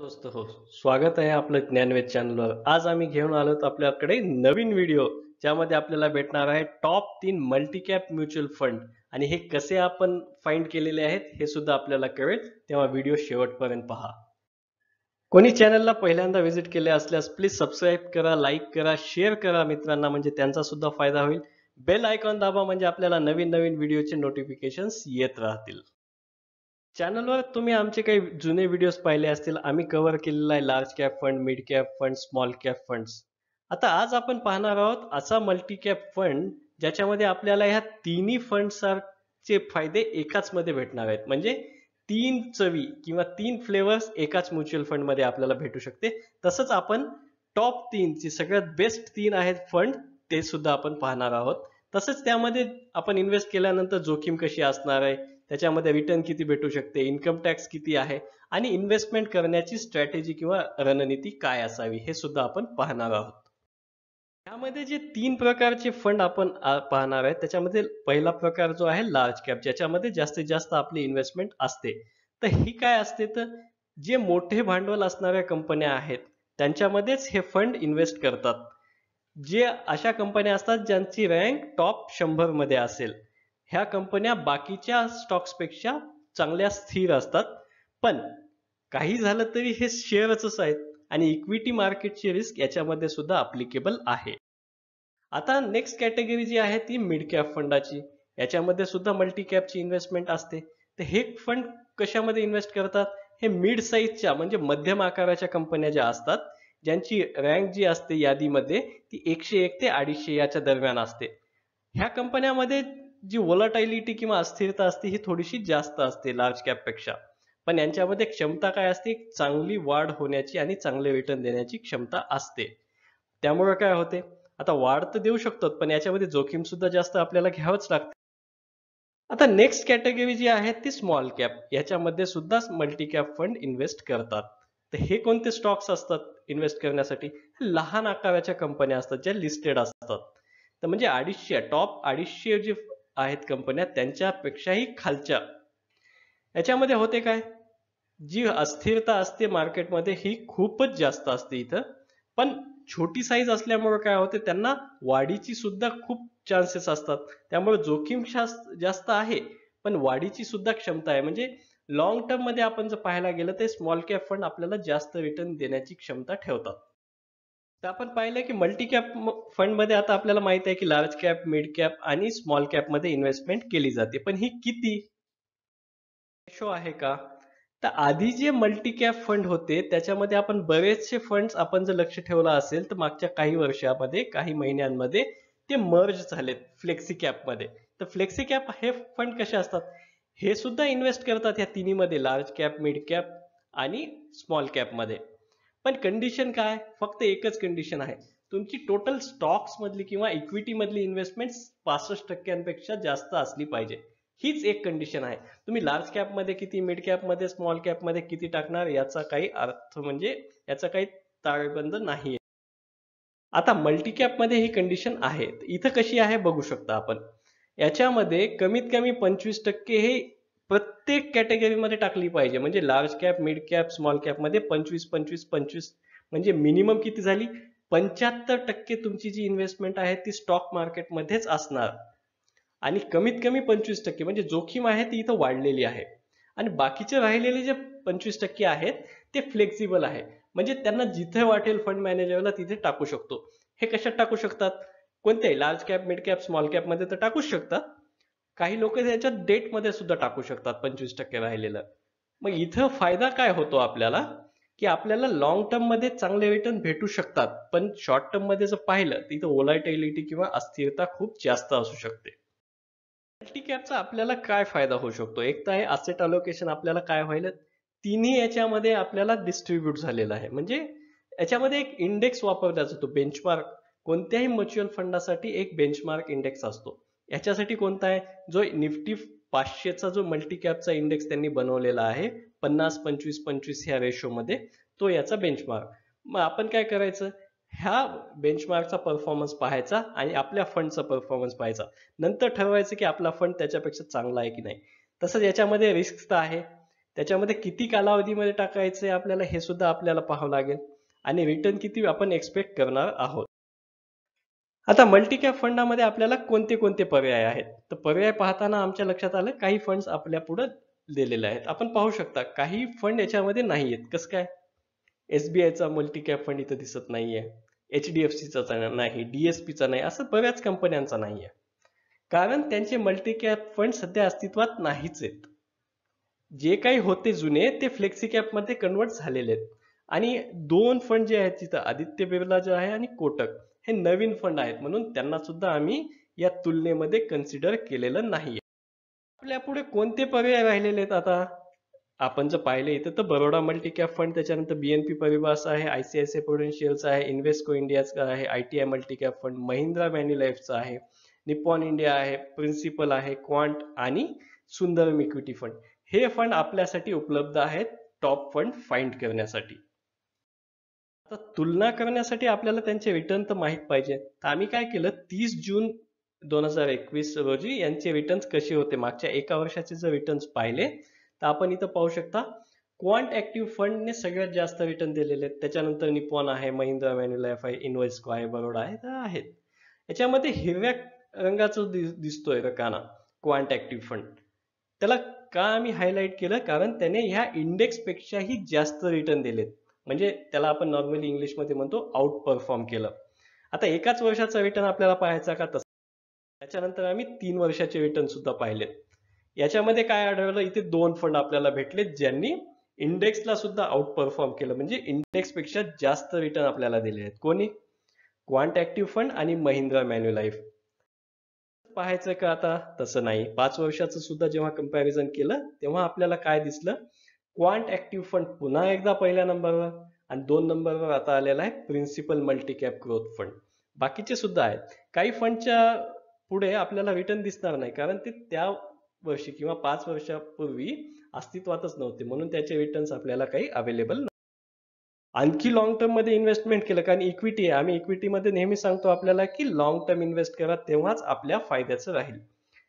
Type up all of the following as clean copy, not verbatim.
दोस्त हो, स्वागत आहे आपलं ज्ञानवेध चॅनलवर. आज आम्ही घेऊन आलोत आपल्याकडे नवीन व्हिडिओ, ज्यामध्ये आपल्याला भेटणार आहे top 3 multi cap mutual fund आणि हे कसे आपण फाइंड केलेले आहेत हे सुद्धा आपल्याला कळेल. तेव्हा व्हिडिओ शेवटपर्यंत पहा. कोणी चॅनलला पहिल्यांदा व्हिजिट केले असल्यास प्लीज सबस्क्राईब करा, लाईक करा, शेअर करा मित्रांना, म्हणजे त्यांचा सुद्धा फायदा होईल. बेल आयकॉन दाबा म्हणजे आपल्याला नवीन नवीन व्हिडिओचे नोटिफिकेशन्स येत राहतील. चॅनलवर तुम्ही आमचे काही जुने व्हिडिओज पाहिले असतील. आम्ही कव्हर केलेला आहे large cap fund, mid cap fund, small cap funds. आता आज आपण पाहणार आहोत असा मल्टी कॅप फंड ज्याच्यामध्ये आपल्याला ह्या तिन्ही फंडचे फायदे एकाच मध्ये भेटणार आहेत. म्हणजे तीन चवी किंवा तीन फ्लेवर्स एकाच म्युच्युअल फंड मध्ये आपल्याला भेटू शकते. तसंच आपण टॉप 3 जे सगळ्यात बेस्ट 3 आहेत फंड ते सुद्धा आपण पाहणार आहोत. तसंच त्यामध्ये आपण इन्व्हेस्ट केल्यानंतर जोखीम कशी असणार आहे, त्याच्यामध्ये रिटर्न किती भेटू शकते, इन्कम टॅक्स किती आहे आणि इन्व्हेस्टमेंट करण्याची स्ट्रॅटेजी किंवा रणनीती काय असावी हे सुद्धा आपण पाहणार आहोत. यामध्ये जे तीन प्रकारचे फंड आपण पाहणार आहे त्याच्यामध्ये पहिला प्रकार जो आहे लार्ज कॅप, ज्याच्यामध्ये जास्तीत जास्त आपली इन्व्हेस्टमेंट असते. तर ही काय असते, तर जे मोठे भांडवल असणाऱ्या कंपन्या आहेत त्यांच्यामध्येच हे फंड इन्व्हेस्ट करतात. जे अशा कंपन्या असतात ज्यांची रँक टॉप 100 मध्ये असेल, ह्या कंपन्या बाकीच्या स्टॉक्स पेक्षा चांगल्या स्थिर असतात. पण काही झालं तरी हे शेअरच आहेत आणि इक्विटी मार्केटची रिस्क याच्यामध्ये सुद्धा अप्लिकेबल आहे. आता नेक्स्ट कॅटेगरी जी आहे ती मिड कॅप फंडाची. याच्यामध्ये सुद्धा मल्टी कॅपची इन्व्हेस्टमेंट असते. तर हे फंड कशामध्ये इन्व्हेस्ट करतात, हे मिड साईजच्या म्हणजे मध्यम आकाराच्या कंपन्या ज्या असतात, ज्यांची रँक जी असते यादीमध्ये ती 101 ते 250 याच्या दरम्यान असते. ह्या कंपन्यामध्ये जी वोलाटायलिटी किंवा अस्थिरता असते ही थोडीशी जास्त असते लार्ज कॅप पेक्षा. पण यांच्यामध्ये क्षमता काय असते, चांगली वाढ होण्याची आणि चांगले रिटर्न देण्याची क्षमता असते. त्यामुळे काय होते, आता वाढ तर देऊ शकतो पण याच्यामध्ये जोखीम सुद्धा जास्त आपल्याला घ्यावंच लागते. आता नेक्स्ट कॅटेगरी जी आहे ती स्मॉल कॅप. याच्यामध्ये सुद्धा मल्टी कॅप फंड इन्व्हेस्ट करतात. तर हे कोणते स्टॉक्स असतात इन्व्हेस्ट करण्यासाठी, लहान आकाराच्या कंपन्या असतात ज्या लिस्टेड असतात. तर म्हणजे 250 टॉप 250 जे आहेत कंपन्या त्यांच्यापेक्षाही खालच्या. याच्यामध्ये होते काय, जी अस्थिरता असते मार्केटमध्ये ही खूपच जास्त असते इथं. पण छोटी साईज असल्यामुळे काय होते, त्यांना वाढीची सुद्धा खूप चान्सेस असतात. त्यामुळे जोखीम जास्त आहे पण वाढीची सुद्धा क्षमता आहे. म्हणजे लॉंग टर्म मध्ये आपण जर पाहायला गेलं तर स्मॉल कॅप फंड आपल्याला जास्त रिटर्न देण्याची क्षमता ठेवतात. तर आपण पाहिलं की मल्टी कॅप फंड मध्ये आता आपल्याला माहित आहे की लार्ज कॅप, मिड कॅप आणि स्मॉल कॅप मध्ये इन्व्हेस्टमेंट केली जाते. पण ही किती रेशो आहे का, तर आधी जे मल्टी कॅप फंड होते त्याच्यामध्ये आपण बरेचसे फंड्स आपण जर लक्ष ठेवलं असेल तर मागच्या काही वर्षामध्ये काही महिन्यांमध्ये ते मर्ज झालेत फ्लेक्सी कॅप मध्ये. तर फ्लेक्सी कॅप हे फंड कसे असतात, हे सुद्धा इन्व्हेस्ट करतात या तिन्ही मध्ये, लार्ज कॅप, मिड कॅप आणि स्मॉल कॅप मध्ये. पण कंडिशन काय, फक्त एकच कंडिशन आहे, तुमची टोटल स्टॉक्स मधली किंवा इक्विटी मधली इन्व्हेस्टमेंट 65% जास्त असली पाहिजे. हीच एक कंडिशन आहे. तुम्ही लार्ज कॅप मध्ये किती, मिड कॅप मध्ये, स्मॉल कॅप मध्ये किती टाकणार याचा काही अर्थ म्हणजे याचा काही ताळेबंद नाहीये. आता मल्टी कॅप मध्ये ही कंडिशन आहे. इथं कशी आहे बघू शकता आपण. याच्यामध्ये कमीत कमी 25% हे प्रत्येक कॅटेगरी मध्ये टाकली पाहिजे. म्हणजे large cap, mid cap, small cap मध्ये 25 25 25 म्हणजे मिनिमम किती झाली, 75% तुमची जी इन्व्हेस्टमेंट आहे ती स्टॉक मार्केट मध्येच असणार. आणि कमीत कमी 25% म्हणजे जोखीम आहे ती इथं वाढलेली आहे. आणि बाकीचे राहिलेले जे 25% आहेत ते फ्लेक्सिबल आहे. म्हणजे त्यांना जिथे वाटेल फंड मॅनेजरला तिथे टाकू शकतो. हे कशात टाकू शकतात, कोणत्याही large cap, mid cap, small cap मध्ये तर टाकूच शकतात. काही लोक त्याच्यात डेट मध्ये सुद्धा टाकू शकतात 25% राहिलेलं. मग इथं फायदा काय होतो आपल्याला, की आपल्याला लॉंग टर्म मध्ये चांगले रिटर्न भेटू शकतात. पण शॉर्ट टर्म मध्ये जर पाहिलं तर इथं वोलाटिलिटी किंवा अस्थिरता खूप जास्त असू शकते. मल्टी कॅपचा आपल्याला काय फायदा होऊ शकतो, एक तर आहे असेट अलोकेशन. आपल्याला काय व्हायला, तिन्ही याच्यामध्ये आपल्याला डिस्ट्रीब्यूट झालेला आहे. म्हणजे याच्यामध्ये एक इंडेक्स वापरला जातो, बेंचमार्क. कोणत्याही म्युच्युअल फंडासाठी एक बेंचमार्क इंडेक्स असतो. याच्यासाठी कोणता आहे, जो निफ्टी 500चा जो मल्टी कॅपचा इंडेक्स त्यांनी बनवलेला आहे 50 25 25 ह्या रेशो मध्ये, तो याचा बेंचमार्क. मग आपण काय करायचं, ह्या बेंचमार्कचा परफॉर्मन्स पाहायचा आणि आपल्या फंडचा परफॉर्मन्स पाहायचा. नंतर ठरवायचं की आपला फंड त्याच्यापेक्षा चांगला आहे की नाही. तसंच याच्यामध्ये रिस्क तर आहे. त्याच्यामध्ये किती कालावधीमध्ये टाकायचे आपल्याला हे सुद्धा आपल्याला पाहावं लागेल आणि रिटर्न किती आपण एक्सपेक्ट करणार आहोत. आता मल्टी कॅप फंडामध्ये आपल्याला कोणते कोणते पर्याय आहेत, तर पर्याय पाहताना आमच्या लक्षात आलं काही फंड्स आपल्या पुढे दिलेले आहेत. आपण पाहू शकता काही फंड याच्यामध्ये नाही आहेत. कसं काय? SBIचा मल्टी कॅप फंड इथं दिसत नाहीये, HDFCचा नाही, DSPचा नाही, असं बऱ्याच कंपन्यांचा नाहीये. कारण त्यांचे मल्टी कॅप फंड सध्या अस्तित्वात नाहीच आहेत. जे काही होते जुने ते फ्लेक्सी कॅप मध्ये कन्वर्ट झालेले आहेत. आणि दोन फंड जे आहेत तिथं आदित्य बिर्ला जे आहे आणि कोटक हे नवीन फंड आहेत, म्हणून त्यांना सुद्धा आम्ही या तुलनेमध्ये कन्सिडर केलेलं नाहीये. आपल्या पुढे कोणते पर्याय राहिलेले आहेत आता? आपण जर पाहिले इथं तर बरोडा मल्टी कॅप फंड, त्याच्यानंतर BNP परिवारचा आहे, ICICI प्रुडेन्शियलचा आहे, इन्व्हेस्को इंडियाचा आहे, ITI multi cap fund, Mahindra मॅन्युलाइफचा आहे, निप्पॉन इंडिया आहे, प्रिन्सिपल आहे, क्वांट आणि सुंदरम इक्विटी फंड. हे फंड आपल्यासाठी उपलब्ध आहेत टॉप फंड फाइंड करण्यासाठी. आता तुलना करण्यासाठी आपल्याला त्यांचे रिटर्न तर माहित पाहिजे. तर आम्ही काय केलं, 30 जून 2021 रोजी यांचे रिटर्न्स कसे होते मागच्या एका वर्षाचे जर रिटर्न्स पाहिले तर आपण इथं पाहू शकता क्वांट ऍक्टिव्ह फंडने सगळ्यात जास्त रिटर्न दिलेले आहेत. त्याच्यानंतर निप्पॉन आहे, महिंद्रा मॅन्युलाइफ आहे, इन्व्हेस्को आहे, बरोडा आहे, तर आहेत. याच्यामध्ये हिरव्या रंगाचा दिसतोय रकाना क्वांट ऍक्टिव्ह फंड. त्याला का आम्ही हायलाइट केलं, कारण त्याने ह्या इंडेक्स पेक्षाही जास्त रिटर्न दिलेत. म्हणजे त्याला आपण नॉर्मली इंग्लिशमध्ये म्हणतो आउट परफॉर्म केलं. आता एकाच वर्षाचा रिटर्न आपल्याला पाहायचा का? तसं त्याच्यानंतर आम्ही 3 वर्षाचे रिटर्न सुद्धा पाहिलेत. याच्यामध्ये काय आढळलं, इथे दोन फंड आपल्याला भेटले ज्यांनी इंडेक्सला सुद्धा आउट परफॉर्म केलं, म्हणजे इंडेक्स पेक्षा जास्त रिटर्न आपल्याला दिले आहेत. कोणी? क्वांट ऍक्टिव्ह फंड आणि महिंद्रा मॅन्युलाइफ. पाहायचं का आता? तसं नाही. 5 वर्षाचं सुद्धा जेव्हा कंपॅरिझन केलं तेव्हा आपल्याला काय दिसलं, क्वांट ऍक्टिव्ह फंड पुन्हा एकदा पहिल्या नंबरवर आणि 2 नंबरवर आता आलेला आहे principal multi cap growth fund. बाकीचे सुद्धा आहेत. काही फंडच्या पुढे आपल्याला रिटर्न दिसणार नाही, कारण ते त्या वर्षी किंवा 5 वर्षापूर्वी अस्तित्वातच नव्हते, म्हणून त्याचे रिटर्न्स आपल्याला काही अवेलेबल नाही. आणखी लॉंग टर्म मध्ये इन्व्हेस्टमेंट केलं, कारण इक्विटी आहे, आम्ही इक्विटीमध्ये नेहमी सांगतो आपल्याला की लॉंग टर्म इन्व्हेस्ट करा, तेव्हाच आपल्या फायद्याचं राहील.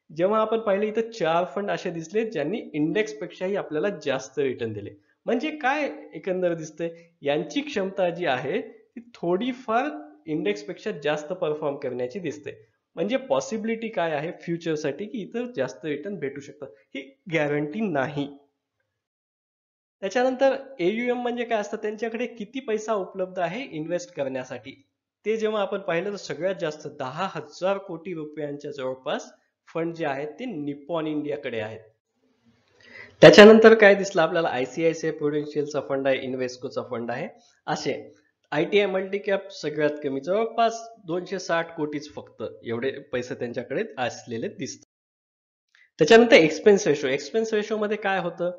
जेव्हा आपण पाहिले इथं 4 फंड असे दिसले ज्यांनी इंडेक्स पेक्षाही आपल्याला जास्त रिटर्न दिले. म्हणजे काय एकंदर दिसतंय, यांची क्षमता जी आहे ती थोडीफार इंडेक्स पेक्षा जास्त परफॉर्म करण्याची दिसते. म्हणजे पॉसिबिलिटी काय आहे फ्युचरसाठी की इथं जास्त रिटर्न भेटू शकतं, ही गॅरंटी नाही. त्याच्यानंतर AUM म्हणजे काय असतं, त्यांच्याकडे किती पैसा उपलब्ध आहे इन्व्हेस्ट करण्यासाठी. ते जेव्हा आपण पाहिलं तर सगळ्यात जास्त 10,000 कोटी रुपयांच्या जवळपास फंड जे आहेत ते निप्पॉन इंडियाकडे आहेत. त्याच्यानंतर काय दिसलं आपल्याला, ICICI प्रुडेन्शियलचा फंड आहे, इन्व्हेस्कोचा फंड आहे, असे ITI मल्टी कॅप सगळ्यात कमी, जवळपास 260 कोटीच फक्त एवढे पैसे त्यांच्याकडे असलेले दिसतात. त्याच्यानंतर एक्सपेन्स रेशो मध्ये काय होतं,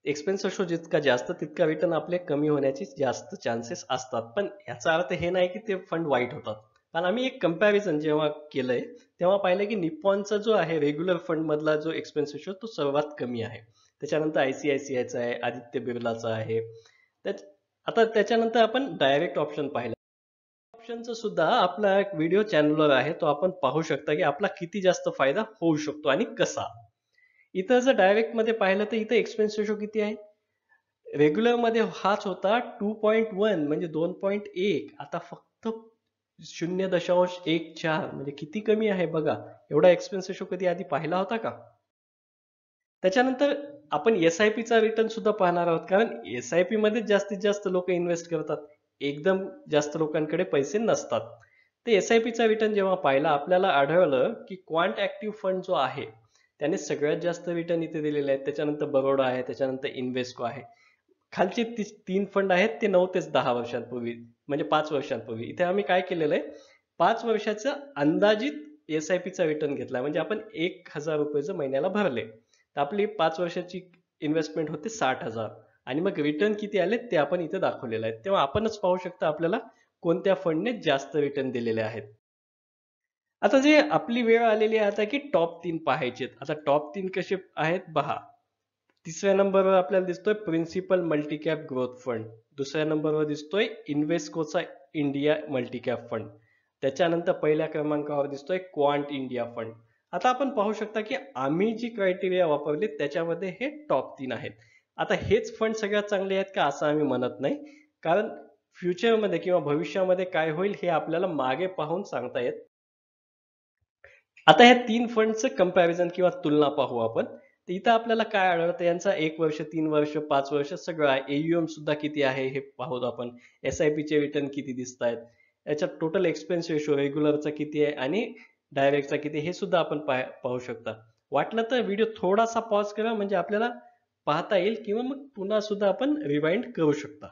एक्सपेन्स रेशो जितका जास्त तितका रिटर्न आपले कमी होण्याचे जास्त चान्सेस असतात. पण याचा अर्थ हे नाही की ते फंड वाईट होतात. कारण आम्ही एक कंपॅरिझन जेव्हा केलंय तेव्हा पाहिलं की निप्पॉनचा जो आहे रेग्युलर फंड मधला जो एक्सपेन्स रेशो तो सर्वात कमी आहे. त्याच्यानंतर ICICIचा आहे, आदित्य बिर्लाचा आहे. आता त्याच्यानंतर आपण डायरेक्ट ऑप्शन पाहिलं. ऑप्शनचा सुद्धा आपला एक व्हिडिओ चॅनलवर आहे, तो आपण पाहू शकता की आपला किती जास्त फायदा होऊ शकतो आणि कसा. इथं जर डायरेक्ट मध्ये पाहिलं तर इथं एक्सपेन्स रेशो किती आहे, रेग्युलर मध्ये हाच होता 2.1 म्हणजे 2.1, आता फक्त 0.14, म्हणजे किती कमी आहे बघा. एवढा एक्सपेन्स रेशो कधी आधी पाहिला होता का? त्याच्यानंतर आपण SIP चा रिटर्न सुद्धा पाहणार आहोत, कारण SIP मध्ये जास्तीत जास्त लोक इन्व्हेस्ट करतात, एकदम जास्त लोकांकडे पैसे नसतात. ते SIP चा रिटर्न जेव्हा पाहिला आपल्याला आढळलं की क्वांट ऍक्टिव्ह फंड जो आहे त्याने सगळ्यात जास्त रिटर्न इथे दिलेले आहेत. त्याच्यानंतर बरोडा आहे, त्याच्यानंतर इन्व्हेस्को आहे. खालचे 3 फंड आहेत ते नव्हतेच 10 वर्षांपूर्वी, म्हणजे 5 वर्षांपूर्वी. इथे आम्ही काय केलेलं आहे, 5 वर्षाचा अंदाजित SIP चा रिटर्न घेतला, म्हणजे आपण 1,000 रुपये जर महिन्याला भरले तर आपली 5 वर्षाची इन्व्हेस्टमेंट होते 60,000 आणि मग रिटर्न किती आले ते आपण इथे दाखवलेलं आहे. तेव्हा आपणच पाहू शकता आपल्याला कोणत्या फंडने जास्त रिटर्न दिलेले आहेत. आता जे आपली वेळ आलेली आहे आता की टॉप 3 पाहायचे. आता टॉप 3 कसे आहेत पहा. तिसऱ्या नंबरवर आपल्याला दिसतोय principal multi cap growth fund, दुसऱ्या नंबरवर दिसतोय इन्व्हेस्कोचा इंडिया मल्टी कॅप फंड, त्याच्यानंतर पहिल्या क्रमांकावर दिसतोय क्वांट इंडिया फंड आता आपण पाहू शकता की आम्ही जी क्रायटेरिया वापरली त्याच्यामध्ये हे टॉप 3 आहेत. आता हेच फंड सगळ्यात चांगले आहेत का असं आम्ही म्हणत नाही. कारण फ्युचरमध्ये किंवा भविष्यामध्ये काय होईल हे आपल्याला मागे पाहून सांगता येत. आता ह्या 3 फंडचं कंपॅरिझन किंवा तुलना पाहू आपण. तर इथं आपल्याला काय आढळतं यांचा 1 वर्ष, 3 वर्ष, 5 वर्ष सगळं आहे. AUM सुद्धा किती आहे हे पाहू आपण. SIPचे रिटर्न किती दिसतायत. याच्यात टोटल एक्सपेन्स रेशो रेग्युलरचा किती आहे आणि डायरेक्टचा किती हे सुद्धा आपण पाहू शकता. वाटलं तर व्हिडिओ थोडासा पॉज करा म्हणजे आपल्याला पाहता येईल किंवा मग पुन्हा सुद्धा आपण रिवाइंड करू शकता.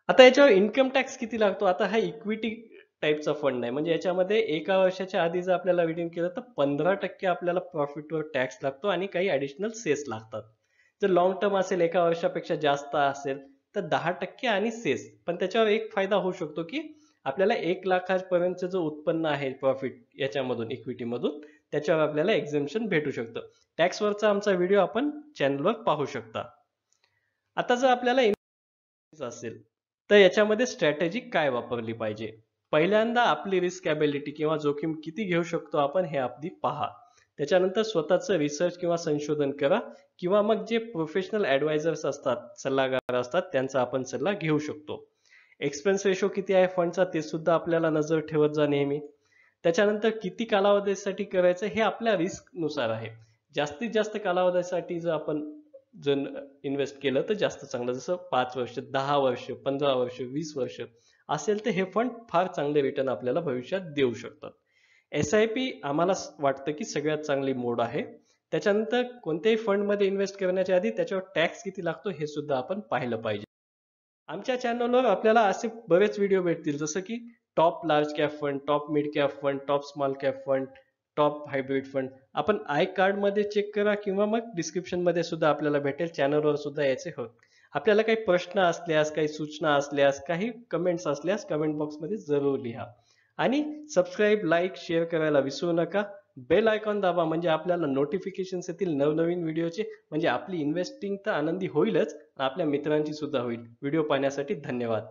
आता याच्यावर इन्कम टॅक्स किती लागतो? आता हा इक्विटी टाईपचा फंड आहे. म्हणजे याच्यामध्ये एका वर्षाच्या आधी जर आपल्याला रिडीम केलं तर 15% आपल्याला प्रॉफिटवर टॅक्स लागतो आणि काही ॲडिशनल सेस लागतात. जर लाँग टर्म असेल, एका वर्षापेक्षा जास्त असेल तर 10% आणि सेस. पण त्याच्यावर एक फायदा होऊ शकतो की आपल्याला 1 लाखापर्यंतचं जो उत्पन्न आहे प्रॉफिट याच्यामधून इक्विटीमधून त्याच्यावर आपल्याला एक्झेम्पशन भेटू शकतं. टॅक्सवरचा आमचा व्हिडिओ आपण चॅनलवर पाहू शकता. आता जर आपल्याला असेल तर याच्यामध्ये स्ट्रॅटेजी काय वापरली पाहिजे? पहिल्यांदा आपली रिस्क ॲबिलिटी किंवा जोखीम किती घेऊ शकतो आपण हे आधी पहा. त्याच्यानंतर स्वतःचं रिसर्च किंवा संशोधन करा किंवा मग जे प्रोफेशनल ॲडवायझर्स असतात, सल्लागार असतात त्यांचा आपण सल्ला घेऊ शकतो. एक्सपेन्स रेशो किती आहे फंडचा ते सुद्धा आपल्याला नजर ठेवत जा नेहमी. त्याच्यानंतर किती कालावधीसाठी करायचं हे आपल्या रिस्क नुसार आहे. जास्तीत जास्त कालावधीसाठी जर आपण इन्व्हेस्ट केलं तर जास्त चांगलं. जसं 5 वर्ष, 10 वर्ष, 15 वर्ष, 20 वर्ष असेल तर हे फंड फार चांगले रिटर्न आपल्याला भविष्यात देऊ शकतात. SIP आम्हाला वाटतं की सगळ्यात चांगली मोड आहे. त्याच्यानंतर कोणत्याही फंडमध्ये इन्व्हेस्ट करण्याच्या आधी त्याच्यावर टॅक्स किती लागतो हे सुद्धा आपण पाहिलं पाहिजे. आमच्या चॅनलवर आपल्याला असे बरेच व्हिडिओ भेटतील जसं की top large cap fund, top mid cap fund, top small cap fund, top hybrid fund. आपण आय कार्ड मध्ये चेक करा किंवा मग डिस्क्रिप्शन मध्ये सुद्धा आपल्याला भेटेल. चॅनलवर सुद्धा याचे होत. आपल्याला काही प्रश्न असल्यास, काही सूचना असल्यास, काही कमेंट्स असल्यास कमेंट बॉक्स मध्ये जरूर लिहा. आणि सबस्क्राईब, लाईक, शेअर करायला विसरू नका. बेल आयकॉन दाबा म्हणजे आपल्याला नोटिफिकेशन्स येतील नवनवीन व्हिडिओचे. म्हणजे आपली इन्व्हेस्टिंग तर आनंदी होईलच, आपल्या मित्रांची सुद्धा होईल. व्हिडिओ पाहण्यासाठी धन्यवाद.